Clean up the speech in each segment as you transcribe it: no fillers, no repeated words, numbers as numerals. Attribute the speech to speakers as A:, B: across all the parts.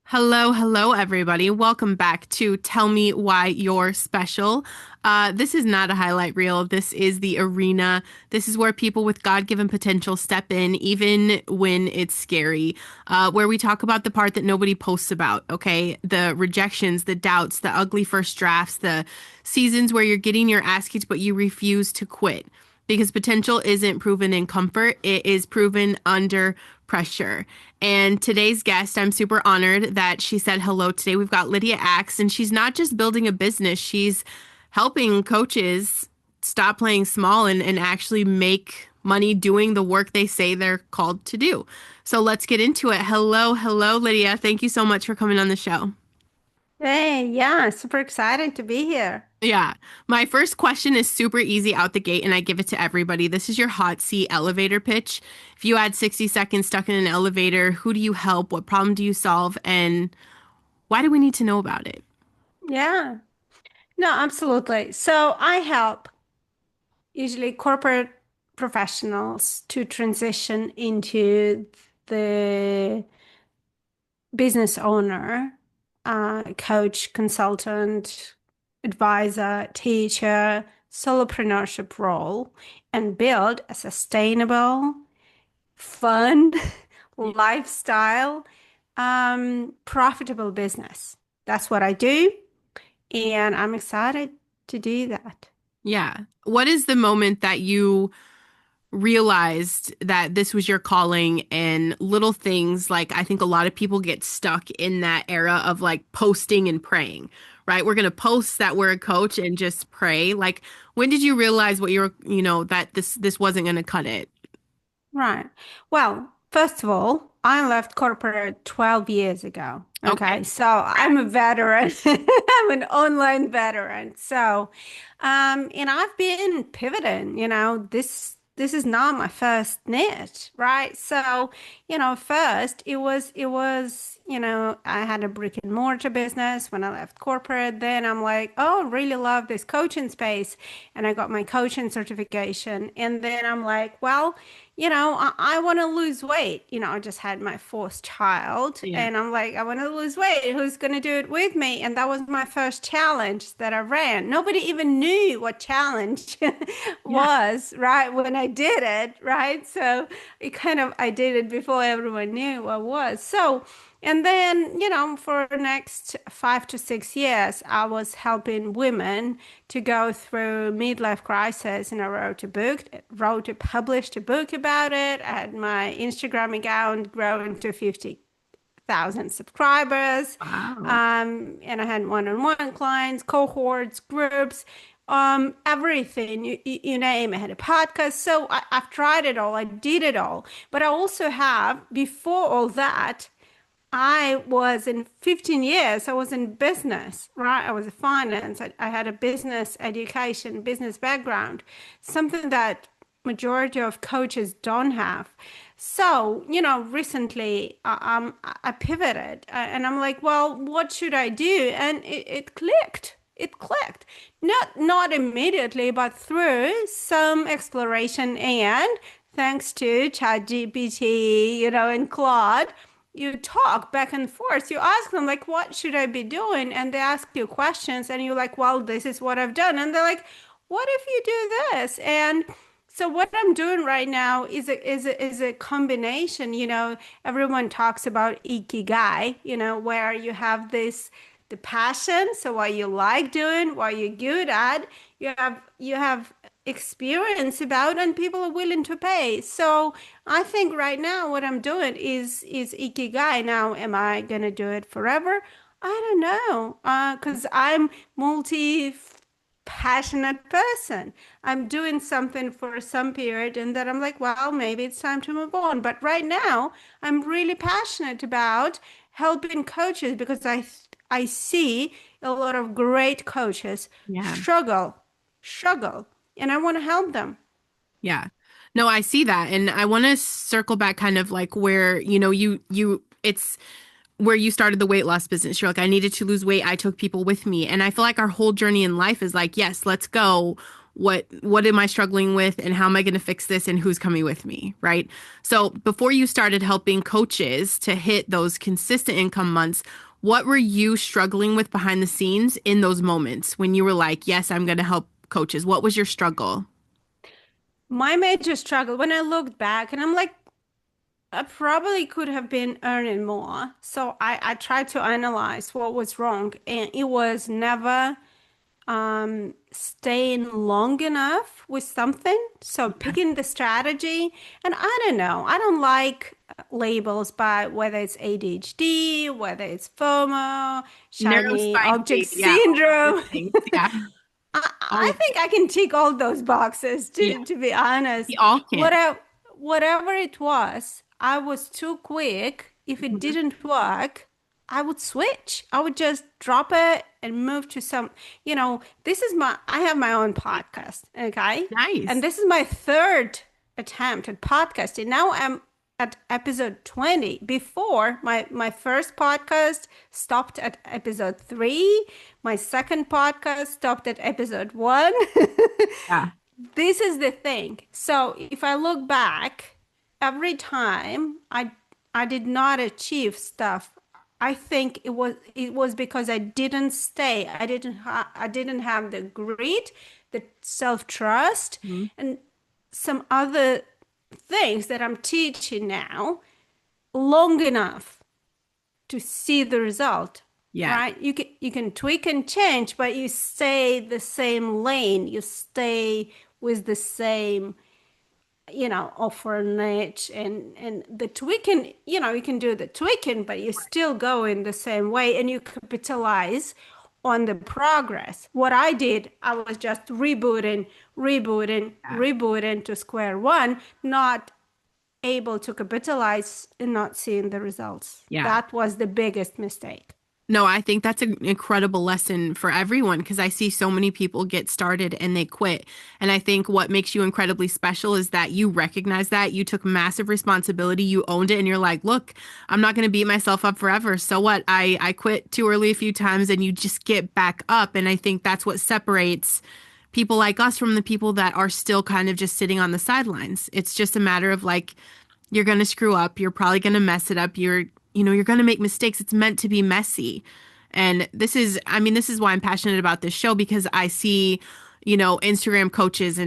A: Hello, hello, everybody. Welcome back to Tell Me Why You're Special. This is not a highlight reel. This is the arena. This is where people with God-given potential step in, even when it's scary, where we talk about the part that nobody posts about, okay? The rejections, the doubts, the ugly first drafts, the seasons where you're getting your ass kicked, but you refuse to quit. Because potential isn't proven in comfort, it is proven under pressure. And today's guest, I'm super honored that she said hello today. We've got Lydia Axe, and she's not just building a business, she's helping coaches stop playing small and actually make money doing the work they say they're called to do. So let's get into it. Hello, hello, Lydia. Thank you so much for coming on the show.
B: Hey, yeah, super excited to be here.
A: Yeah. My first question is super easy out the gate, and I give it to everybody. This is your hot seat elevator pitch. If you had 60 seconds stuck in an elevator, who do you help? What problem do you solve? And why do we need to know about it?
B: Yeah, no, absolutely. So I help usually corporate professionals to transition into the business owner, coach, consultant, advisor, teacher, solopreneurship role and build a sustainable, fun lifestyle, profitable business. That's what I do, and I'm excited to do that.
A: Yeah. What is the moment that you realized that this was your calling and little things like I think a lot of people get stuck in that era of like posting and praying, right? We're going to post that we're a coach and just pray. Like when did you realize what that this wasn't going to cut it?
B: Right. Well, first of all, I left corporate 12 years ago.
A: Okay.
B: Okay, so I'm a veteran. I'm an online veteran. So, and I've been pivoting, this is not my first niche, right? So, first it was, I had a brick and mortar business when I left corporate. Then I'm like, oh, really love this coaching space. And I got my coaching certification. And then I'm like, well, I want to lose weight. I just had my fourth child,
A: Yeah.
B: and I'm like, I want to lose weight. Who's going to do it with me? And that was my first challenge that I ran. Nobody even knew what challenge
A: Yeah.
B: was, right? When I did it, right? So I did it before everyone knew what it was. So, and then, for the next 5 to 6 years, I was helping women to go through midlife crisis, and I published a book about it. I had my Instagram account grown to 50,000 subscribers.
A: Wow.
B: And I had one-on-one clients, cohorts, groups, everything you name. I had a podcast. So I've tried it all. I did it all. But I also have, before all that, I was in 15 years, I was in business, right? I was in finance. I had a business education, business background, something that majority of coaches don't have. So, recently I pivoted and I'm like, well, what should I do? And it clicked. It clicked. Not immediately, but through some exploration and thanks to ChatGPT, and Claude, you talk back and forth. You ask them, like, what should I be doing? And they ask you questions, and you're like, well, this is what I've done. And they're like, what if you do this? And so what I'm doing right now is a combination. Everyone talks about ikigai, where you have the passion, so what you like doing, what you're good at, you have experience about, and people are willing to pay. So I think right now what I'm doing is ikigai. Now, am I gonna do it forever? I don't know, because I'm multi passionate person. I'm doing something for some period, and then I'm like, well, maybe it's time to move on. But right now, I'm really passionate about helping coaches because I see a lot of great coaches
A: Yeah.
B: struggle, and I want to help them.
A: Yeah. No, I see that. And I want to circle back kind of like where, it's where you started the weight loss business. You're like, I needed to lose weight. I took people with me. And I feel like our whole journey in life is like, yes, let's go. what am I struggling with and how am I going to fix this and who's coming with me, right? So before you started helping coaches to hit those consistent income months, what were you struggling with behind the scenes in those moments when you were like, yes, I'm going to help coaches? What was your struggle?
B: My major struggle when I looked back, and I'm like, I probably could have been earning more. So I tried to analyze what was wrong, and it was never staying long enough with something. So picking the strategy, and I don't know, I don't like labels by whether it's ADHD, whether it's FOMO, shiny object
A: Neurospicy, yeah, all of those
B: syndrome.
A: things. Yeah, all
B: I
A: of
B: think I can tick all those boxes
A: yeah,
B: to be honest.
A: we all can.
B: Whatever whatever it was, I was too quick. If it
A: Mhm.
B: didn't work, I would switch. I would just drop it and move to some, this is I have my own podcast, okay? And
A: Nice.
B: this is my third attempt at podcasting. Now I'm at episode 20. Before, my first podcast stopped at episode 3. My second podcast stopped at episode 1.
A: Yeah,
B: This is the thing. So if I look back, every time I did not achieve stuff, I think it was because I didn't stay. I didn't have the grit, the self-trust,
A: mhm.
B: and some other things that I'm teaching now long enough to see the result,
A: Yeah,
B: right? You can tweak and change, but you stay the same lane. You stay with the same, offer niche, and the tweaking, you can do the tweaking, but you still go in the same way and you capitalize on the progress. What I did, I was just
A: yeah,
B: rebooting to square one, not able to capitalize and not seeing the results.
A: yeah.
B: That was the biggest mistake.
A: No, I think that's an incredible lesson for everyone because I see so many people get started and they quit. And I think what makes you incredibly special is that you recognize that you took massive responsibility, you owned it, and you're like, look, I'm not going to beat myself up forever. So what? I quit too early a few times and you just get back up. And I think that's what separates people like us from the people that are still kind of just sitting on the sidelines. It's just a matter of like, you're going to screw up. You're probably going to mess it up. You're going to make mistakes. It's meant to be messy. And I mean, this is why I'm passionate about this show because I see, Instagram coaches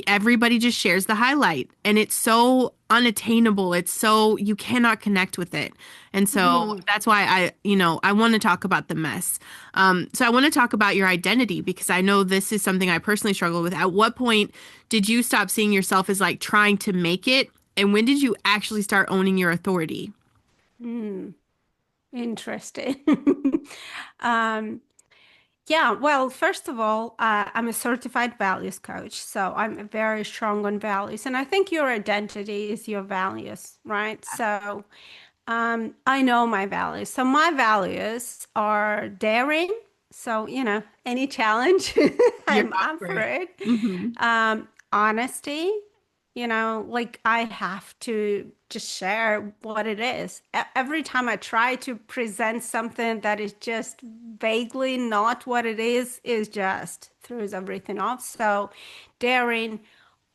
A: everybody just shares the highlight and it's so unattainable. It's so, you cannot connect with it. And so
B: Mhm.
A: that's why I want to talk about the mess. So I want to talk about your identity because I know this is something I personally struggle with. At what point did you stop seeing yourself as like trying to make it? And when did you actually start owning your authority?
B: Mm, interesting. Um, yeah, well, first of all, I'm a certified values coach, so I'm very strong on values, and I think your identity is your values, right? So, I know my values. So my values are daring. So, any challenge,
A: You're
B: I'm
A: up
B: up
A: for
B: for
A: it.
B: it.
A: Hmm.
B: Honesty, like I have to just share what it is. Every time I try to present something that is just vaguely not what it is just throws everything off. So daring,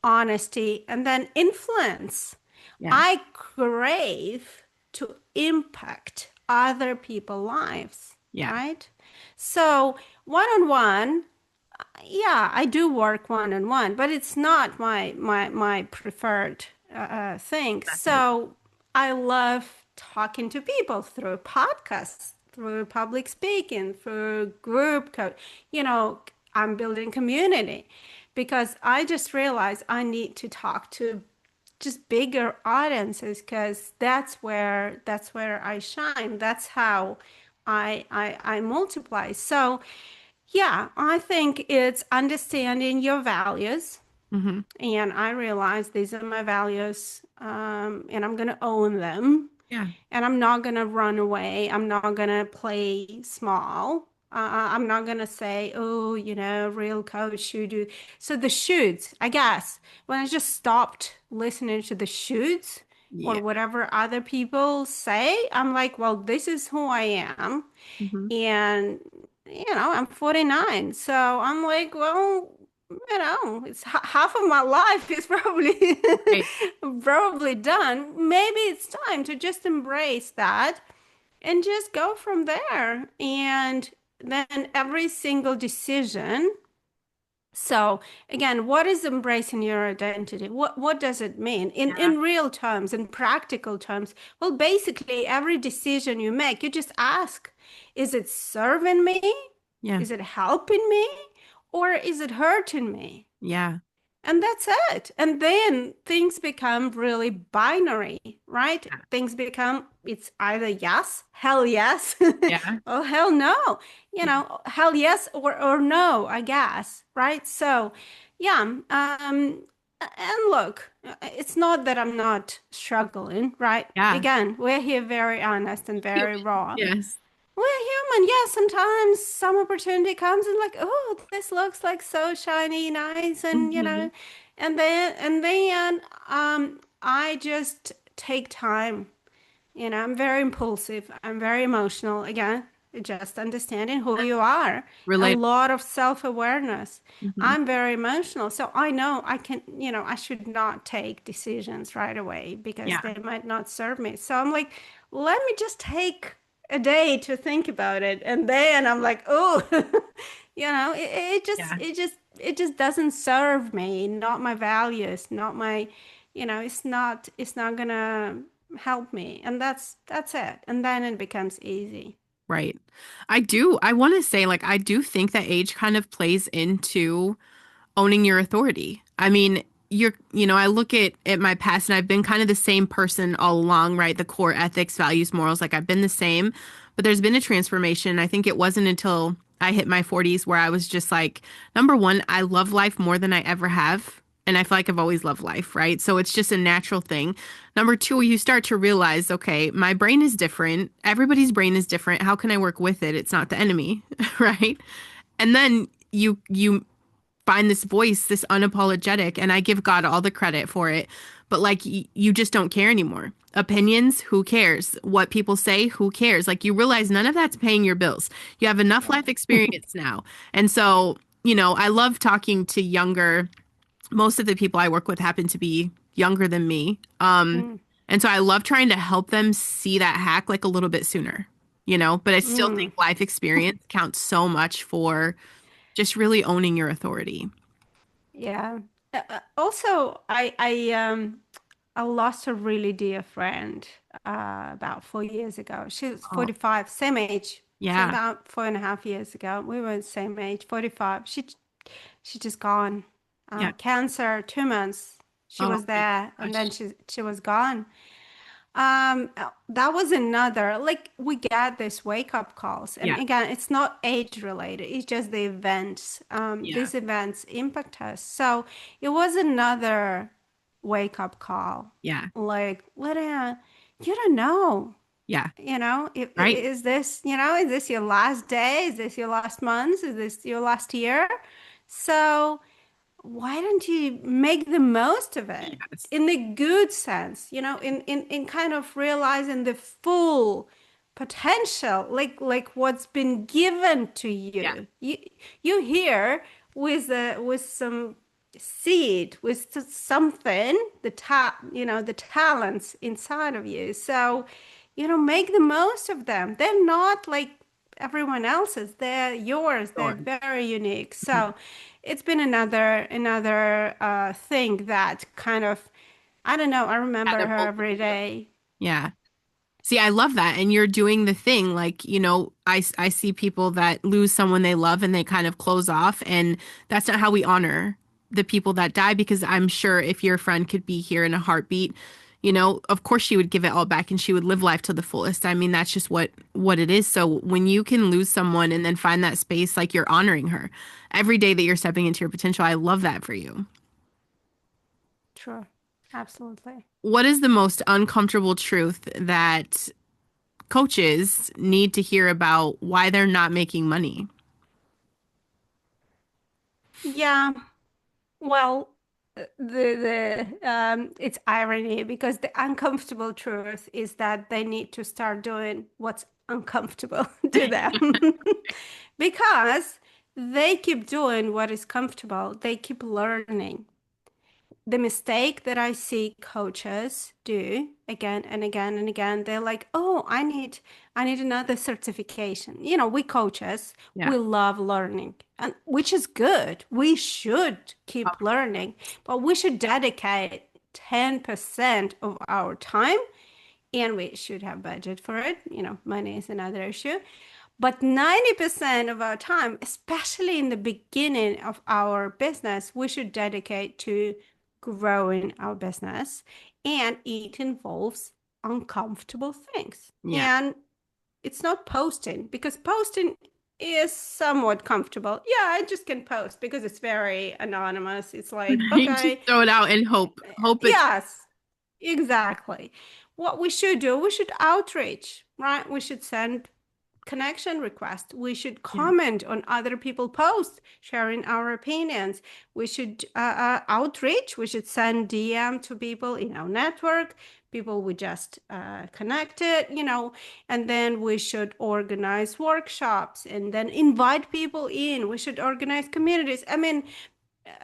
B: honesty, and then influence.
A: Yeah.
B: I crave to impact other people's lives,
A: Yeah.
B: right? So one-on-one, yeah, I do work one-on-one, but it's not my preferred thing.
A: Method.
B: So I love talking to people through podcasts, through public speaking, through group coach. You know, I'm building community because I just realized I need to talk to just bigger audiences because that's where I shine. That's how I multiply. So yeah, I think it's understanding your values.
A: Hmm.
B: And I realize these are my values, and I'm going to own them.
A: Yeah.
B: And I'm not going to run away. I'm not going to play small. I'm not going to say, oh, real coach should do. So the shoulds, I guess, when I just stopped listening to the shoulds or
A: Yeah.
B: whatever other people say, I'm like, well, this is who I am.
A: Hmm.
B: And, I'm 49. So I'm like, well, it's half of my life is probably
A: Right.
B: probably done. Maybe it's time to just embrace that and just go from there. And then every single decision. So again, what is embracing your identity? What does it mean
A: Yeah.
B: in real terms, in practical terms? Well, basically, every decision you make, you just ask, is it serving me?
A: Yeah.
B: Is it helping me? Or is it hurting me?
A: Yeah.
B: And that's it. And then things become really binary, right? Things become, it's either yes, hell yes,
A: Yeah.
B: or hell no.
A: Yeah.
B: Hell yes or no, I guess, right? So, yeah. And look, it's not that I'm not struggling, right?
A: Yeah.
B: Again, we're here very honest and
A: Human.
B: very raw.
A: Yes.
B: We're human. Yeah, sometimes some opportunity comes and like, oh, this looks like so shiny, nice, and
A: Hmm.
B: I just take time. I'm very impulsive. I'm very emotional. Again, just understanding who you are. A
A: Relate.
B: lot of self-awareness.
A: Hmm.
B: I'm very emotional. So I know I can, I should not take decisions right away because
A: Yeah.
B: they might not serve me. So I'm like, let me just take a day to think about it. And then I'm like, oh,
A: Yeah.
B: it just doesn't serve me, not my values, not my, it's not gonna help me. And that's it. And then it becomes easy.
A: Right. I do. I want to say, like, I do think that age kind of plays into owning your authority. I mean, I look at my past and I've been kind of the same person all along, right? The core ethics, values, morals, like I've been the same, but there's been a transformation. I think it wasn't until I hit my 40s where I was just like, number one, I love life more than I ever have. And I feel like I've always loved life, right? So it's just a natural thing. Number two, you start to realize, okay, my brain is different. Everybody's brain is different. How can I work with it? It's not the enemy, right? And then you find this voice, this unapologetic, and I give God all the credit for it. But like you just don't care anymore. Opinions, who cares? What people say, who cares? Like you realize none of that's paying your bills. You have enough
B: Yeah.
A: life experience now. And so, I love talking to younger, most of the people I work with happen to be younger than me.
B: Mm,
A: And so I love trying to help them see that hack like a little bit sooner, but I still think
B: mm.
A: life experience counts so much for just really owning your authority.
B: Yeah. Also, I lost a really dear friend about 4 years ago. She was
A: Oh,
B: 45, same age. So
A: yeah.
B: about 4.5 years ago, we were the same age, 45. She just gone.
A: Yeah.
B: Cancer, 2 months. She
A: Oh
B: was
A: my
B: there, and then
A: gosh.
B: she was gone. That was another, like we get these wake up calls. And
A: Yeah.
B: again, it's not age related, it's just the events.
A: Yeah.
B: These events impact us. So it was another wake up call.
A: Yeah.
B: Like, Lydia, you don't know.
A: Yeah. Right.
B: Is this your last day? Is this your last month? Is this your last year? So why don't you make the most of it
A: Yes.
B: in the good sense, in kind of realizing the full potential, like what's been given to
A: Yeah.
B: you here with some seed, with something, the talents inside of you. So, make the most of them. They're not like everyone else's. They're yours. They're
A: Sure.
B: very unique.
A: Mhm.
B: So it's been another thing that kind of, I don't know. I remember her
A: Catapulted
B: every
A: you.
B: day.
A: Yeah. See, I love that. And you're doing the thing. Like, I see people that lose someone they love and they kind of close off. And that's not how we honor the people that die, because I'm sure if your friend could be here in a heartbeat, of course she would give it all back and she would live life to the fullest. I mean, that's just what it is. So when you can lose someone and then find that space, like you're honoring her every day that you're stepping into your potential, I love that for you.
B: True. Absolutely.
A: What is the most uncomfortable truth that coaches need to hear about why they're not making money?
B: Yeah. Well, the it's irony because the uncomfortable truth is that they need to start doing what's uncomfortable to them. Because they keep doing what is comfortable. They keep learning. The mistake that I see coaches do again and again and again, they're like, "Oh, I need another certification." We coaches,
A: Yeah.
B: we love learning, and which is good. We should
A: Of
B: keep learning, but we should dedicate 10% of our time, and we should have budget for it. Money is another issue. But 90% of our time, especially in the beginning of our business, we should dedicate to growing our business. And it involves uncomfortable things.
A: Yeah.
B: And it's not posting, because posting is somewhat comfortable. Yeah, I just can post because it's very anonymous. It's like,
A: You just
B: okay,
A: throw it out and hope it's
B: yes, exactly. What we should do, we should outreach, right? We should send connection request. We should
A: yeah.
B: comment on other people posts, sharing our opinions. We should outreach. We should send DM to people in our network, people we just connected, and then we should organize workshops and then invite people in. We should organize communities. I mean,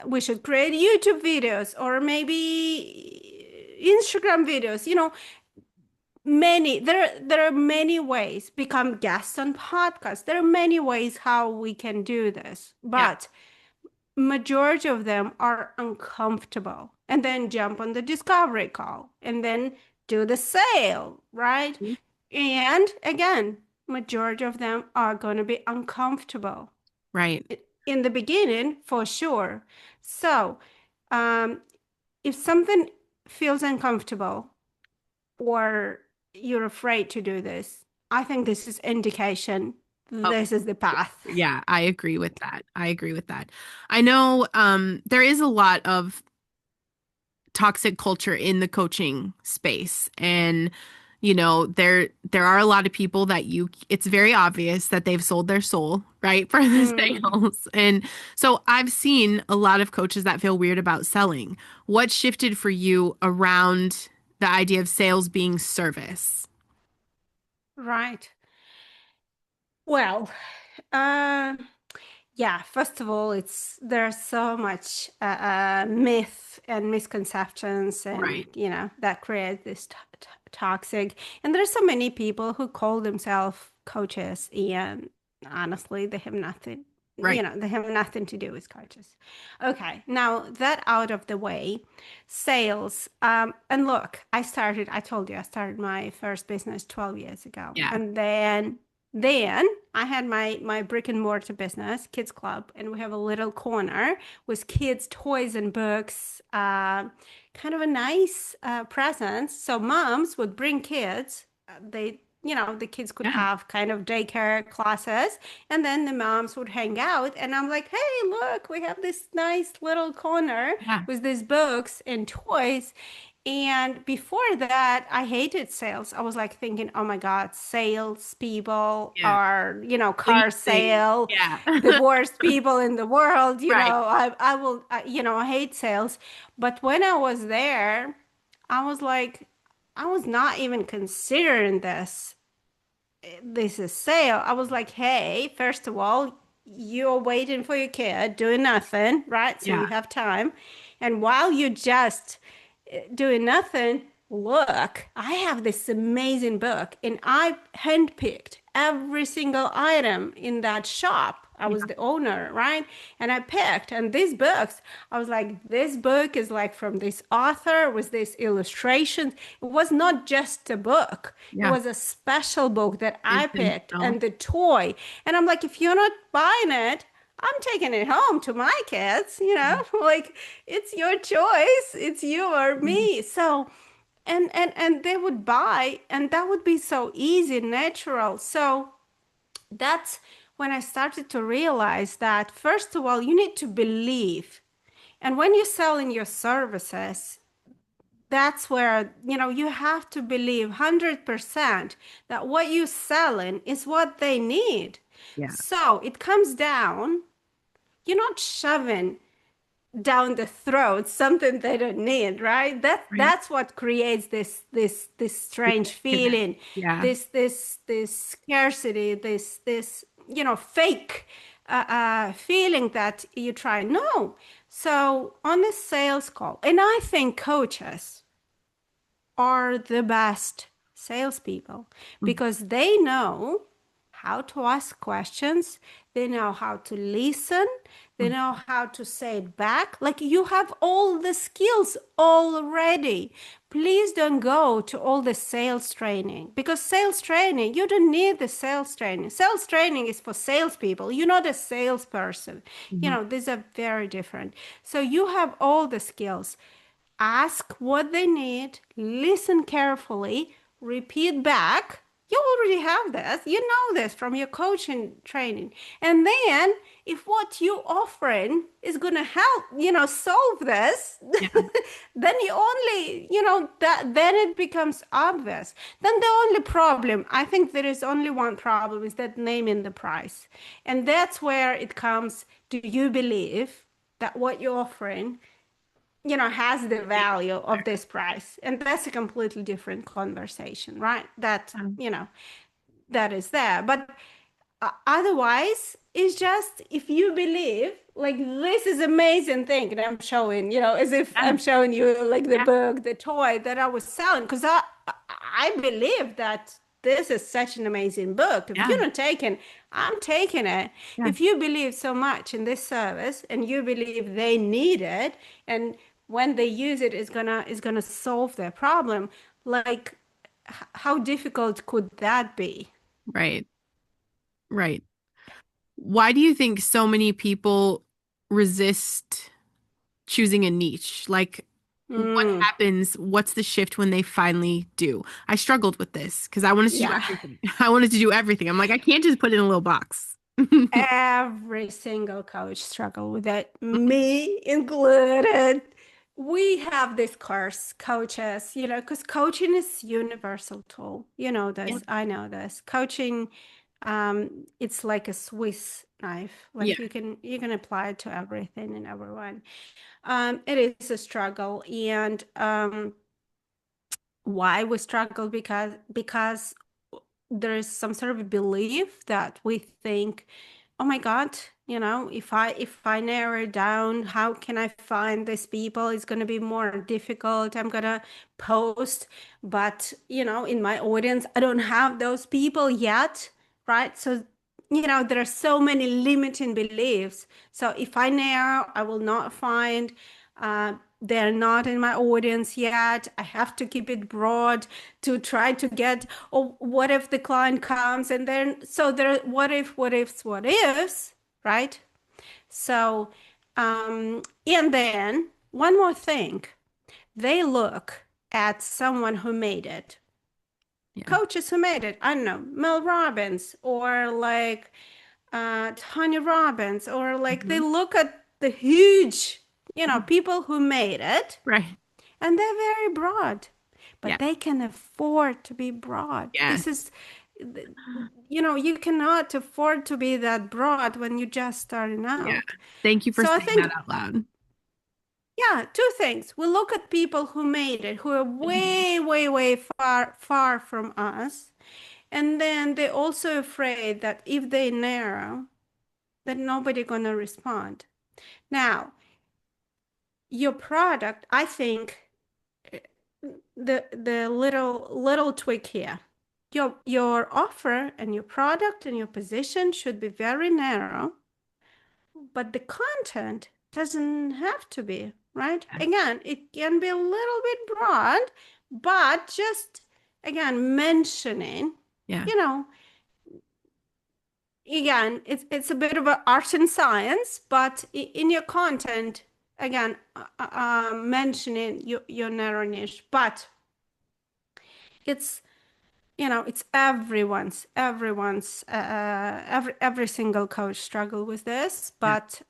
B: we should create YouTube videos or maybe Instagram videos, there are many ways. Become guests on podcasts. There are many ways how we can do this,
A: Yeah.
B: but majority of them are uncomfortable. And then jump on the discovery call and then do the sale, right?
A: Mhm.
B: And again, majority of them are going to be uncomfortable
A: Right.
B: in the beginning, for sure. So um, if something feels uncomfortable, or you're afraid to do this, I think this is indication
A: Oh,
B: this is the path.
A: yeah, I agree with that. I agree with that. I know there is a lot of toxic culture in the coaching space, and there are a lot of people that it's very obvious that they've sold their soul, right, for the
B: Mm,
A: sales. And so I've seen a lot of coaches that feel weird about selling. What shifted for you around the idea of sales being service?
B: right. Well, uh, yeah, first of all, there's so much myth and misconceptions, and
A: Right.
B: that create this toxic. And there's so many people who call themselves coaches, and honestly, they have nothing.
A: Right.
B: They have nothing to do with coaches. Okay, now that out of the way, sales. And look, I told you, I started my first business 12 years ago,
A: Yeah.
B: and then I had my brick and mortar business, Kids Club, and we have a little corner with kids' toys and books, kind of a nice presence. So moms would bring kids. The kids could
A: Yeah.
B: have kind of daycare classes, and then the moms would hang out. And I'm like, hey, look, we have this nice little corner
A: Yeah.
B: with these books and toys. And before that, I hated sales. I was like thinking, oh my God, sales people
A: Yeah.
B: are, car
A: Sleazy.
B: sale,
A: Yeah.
B: the worst people in the world.
A: Right.
B: I will, I hate sales. But when I was there, I was like, I was not even considering this is sale. I was like, hey, first of all, you're waiting for your kid doing nothing, right? So
A: Yeah.
B: you have time. And while you're just doing nothing, look, I have this amazing book, and I handpicked every single item in that shop. I was
A: Yeah.
B: the owner, right? And I picked, and these books, I was like, this book is like from this author with this illustrations. It was not just a book. It
A: Yeah.
B: was a special book that I picked,
A: Intentional.
B: and the toy. And I'm like, if you're not buying it, I'm taking it home to my kids, like it's your choice. It's you or
A: Mhm.
B: me. So, and they would buy, and that would be so easy, natural. So that's when I started to realize that, first of all, you need to believe. And when you're selling your services, that's where, you have to believe 100% that what you're selling is what they need.
A: Yeah.
B: So it comes down, you're not shoving down the throat something they don't need, right? that
A: Right.
B: that's what creates this strange
A: Disconnect.
B: feeling,
A: Yeah.
B: this scarcity, this fake, feeling that you try. No. So on a sales call, and I think coaches are the best salespeople
A: Mhm.
B: because they know how to ask questions, they know how to listen, they
A: Mhm.
B: know how to say it back. Like you have all the skills already. Please don't go to all the sales training because sales training, you don't need the sales training. Sales training is for salespeople. You're not a salesperson. You
A: Mhm.
B: know, these are very different. So you have all the skills. Ask what they need, listen carefully, repeat back. You already have this. You know this from your coaching training. And then if what you offering is going to help, solve this,
A: Yeah.
B: then you only, that then it becomes obvious. Then the only problem, I think there is only one problem is that naming the price. And that's where it comes, do you believe that what you're offering has the value of this price? And that's a completely different conversation, right?
A: Um,
B: That is there. But otherwise, it's just if you believe, like, this is amazing thing, and I'm showing, as if
A: Yeah.
B: I'm showing you like the
A: Yeah.
B: book, the toy that I was selling, because I believe that this is such an amazing book. If
A: Yeah.
B: you're not taking, I'm taking it.
A: Yeah.
B: If you believe so much in this service and you believe they need it, and when they use it is gonna solve their problem, like how difficult could that be?
A: Right. Right. Why do you think so many people resist choosing a niche? Like, what
B: Mm,
A: happens? What's the shift when they finally do? I struggled with this because I wanted to do
B: yeah.
A: everything. I wanted to do everything. I'm like, I can't just put it in a little box.
B: Every single coach struggle with it, me included. We have this course, coaches, because coaching is universal tool. You know
A: Yeah.
B: this, I know this. Coaching, it's like a Swiss knife.
A: Yeah.
B: Like you can apply it to everything and everyone. It is a struggle, and why we struggle because there is some sort of belief that we think, oh my God, if I narrow it down, how can I find these people? It's going to be more difficult. I'm going to post, but in my audience, I don't have those people yet, right? So there are so many limiting beliefs. So if I narrow, I will not find. They're not in my audience yet. I have to keep it broad to try to get, or what if the client comes and then, so there, what ifs, right? So, and then one more thing, they look at someone who made it,
A: Yeah.
B: coaches who made it. I don't know, Mel Robbins or like Tanya Robbins, or like they
A: Mhm.
B: look at the huge, people who made it,
A: Right.
B: and they're very broad,
A: Yeah.
B: but they can afford to be broad.
A: Yes.
B: This is, you cannot afford to be that broad when you're just starting
A: Yeah.
B: out.
A: Thank you for
B: So I
A: saying
B: think,
A: that out loud.
B: yeah, two things. We look at people who made it, who are way, way, way far, far from us. And then they're also afraid that if they narrow, that nobody gonna respond. Now, your product, I think, the little tweak here. Your offer and your product and your position should be very narrow, but the content doesn't have to be, right?
A: Yeah.
B: Again, it can be a little bit broad, but just again mentioning,
A: Yeah.
B: you know, again, it's a bit of an art and science, but in your content, again, mentioning your narrow niche, but it's it's every single coach struggle with this,
A: Yeah.
B: but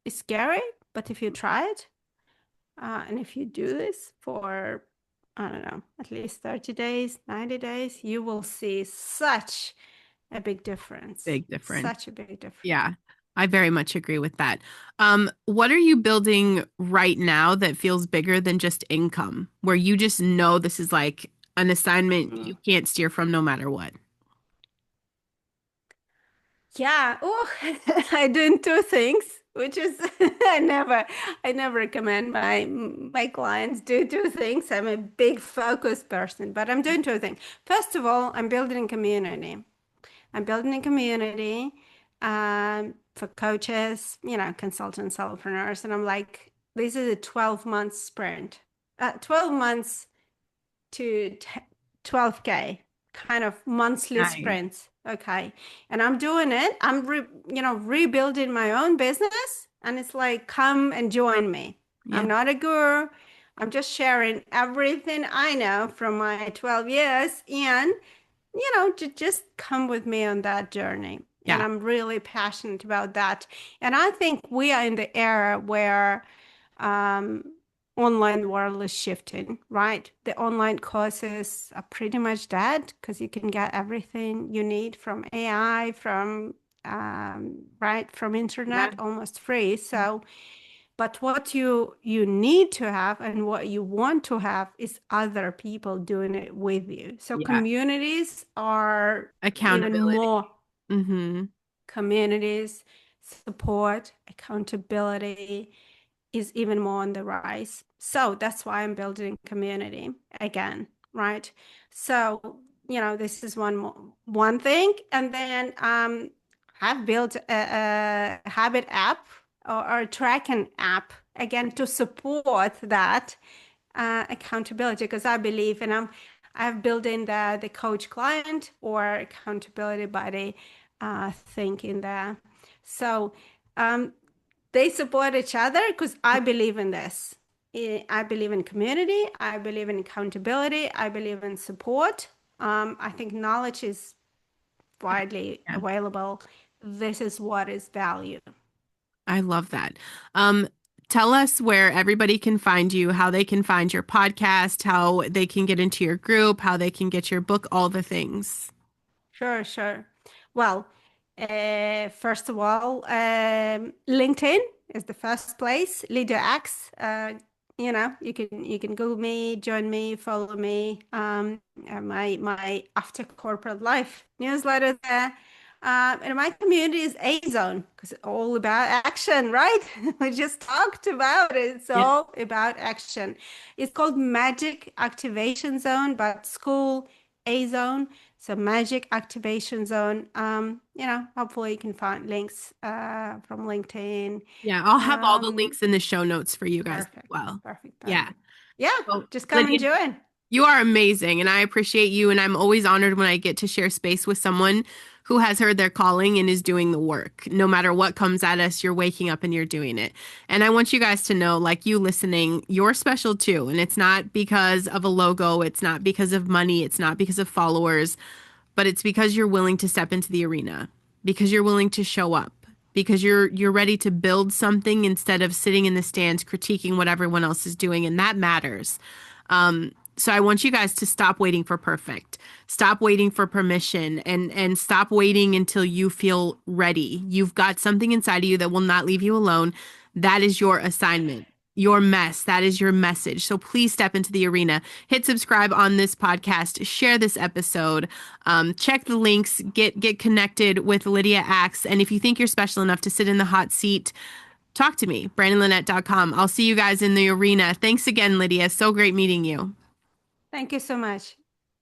B: it's scary. But if you try it, and if you do this for, I don't know, at least 30 days, 90 days, you will see such a big difference.
A: Big difference.
B: Such a big difference.
A: Yeah. I very much agree with that. What are you building right now that feels bigger than just income, where you just know this is like an assignment you
B: Mm.
A: can't steer from no matter what?
B: Yeah. Oh, I doing two things, which is I never recommend my clients do two things. I'm a big focus person, but I'm doing two things. First of all, I'm building a community. I'm building a community for coaches, consultants, solopreneurs, and I'm like, this is a 12-month sprint, 12 months to 12K, kind of monthly
A: Nice.
B: sprints. Okay. And I'm doing it. Rebuilding my own business. And it's like, come and join me. I'm
A: Yeah.
B: not a guru. I'm just sharing everything I know from my 12 years. And, just come with me on that journey. And
A: Yeah.
B: I'm really passionate about that. And I think we are in the era where um, online world is shifting, right? The online courses are pretty much dead because you can get everything you need from AI, from right from
A: Yeah.
B: internet, almost free. So, but what you need to have and what you want to have is other people doing it with you. So
A: Yeah.
B: communities are even
A: Accountability.
B: more
A: Mm-hmm.
B: communities, support, accountability is even more on the rise. So that's why I'm building community again, right? So, this is one thing. And then I've built a habit app or a tracking app again to support that accountability because I believe and I've built in the coach client or accountability buddy thing in there. So they support each other because I believe in this. I believe in community. I believe in accountability. I believe in support. I think knowledge is widely
A: Yeah.
B: available. This is what is value.
A: I love that. Um, Tell us where everybody can find you, how they can find your podcast, how they can get into your group, how they can get your book, all the things.
B: Sure, sure. Well, first of all, LinkedIn is the first place. Lydia Axe. You can Google me, join me, follow me. My after corporate life newsletter there. And my community is A Zone because it's all about action, right? We just talked about it. It's
A: Yeah.
B: all about action. It's called Magic Activation Zone, but school A Zone. So Magic Activation Zone. Hopefully you can find links from LinkedIn.
A: Yeah, I'll have all the
B: Um,
A: links in the show notes for you guys as
B: perfect,
A: well.
B: perfect,
A: Yeah.
B: perfect. Yeah,
A: Well,
B: just come and
A: Lydia,
B: join.
A: you are amazing, and I appreciate you. And I'm always honored when I get to share space with someone who has heard their calling and is doing the work. No matter what comes at us, you're waking up and you're doing it. And I want you guys to know, like you listening, you're special too. And it's not because of a logo, it's not because of money, it's not because of followers, but it's because you're willing to step into the arena, because you're willing to show up, because you're ready to build something instead of sitting in the stands critiquing what everyone else is doing, and that matters. So I want you guys to stop waiting for perfect. Stop waiting for permission and stop waiting until you feel ready. You've got something inside of you that will not leave you alone. That is your assignment. Your mess. That is your message. So please step into the arena. Hit subscribe on this podcast. Share this episode. Check the links. Get connected with Lydia Axe. And if you think you're special enough to sit in the hot seat, talk to me. BrandonLynette.com. I'll see you guys in the arena. Thanks again, Lydia. So great meeting you.
B: Thank you so much.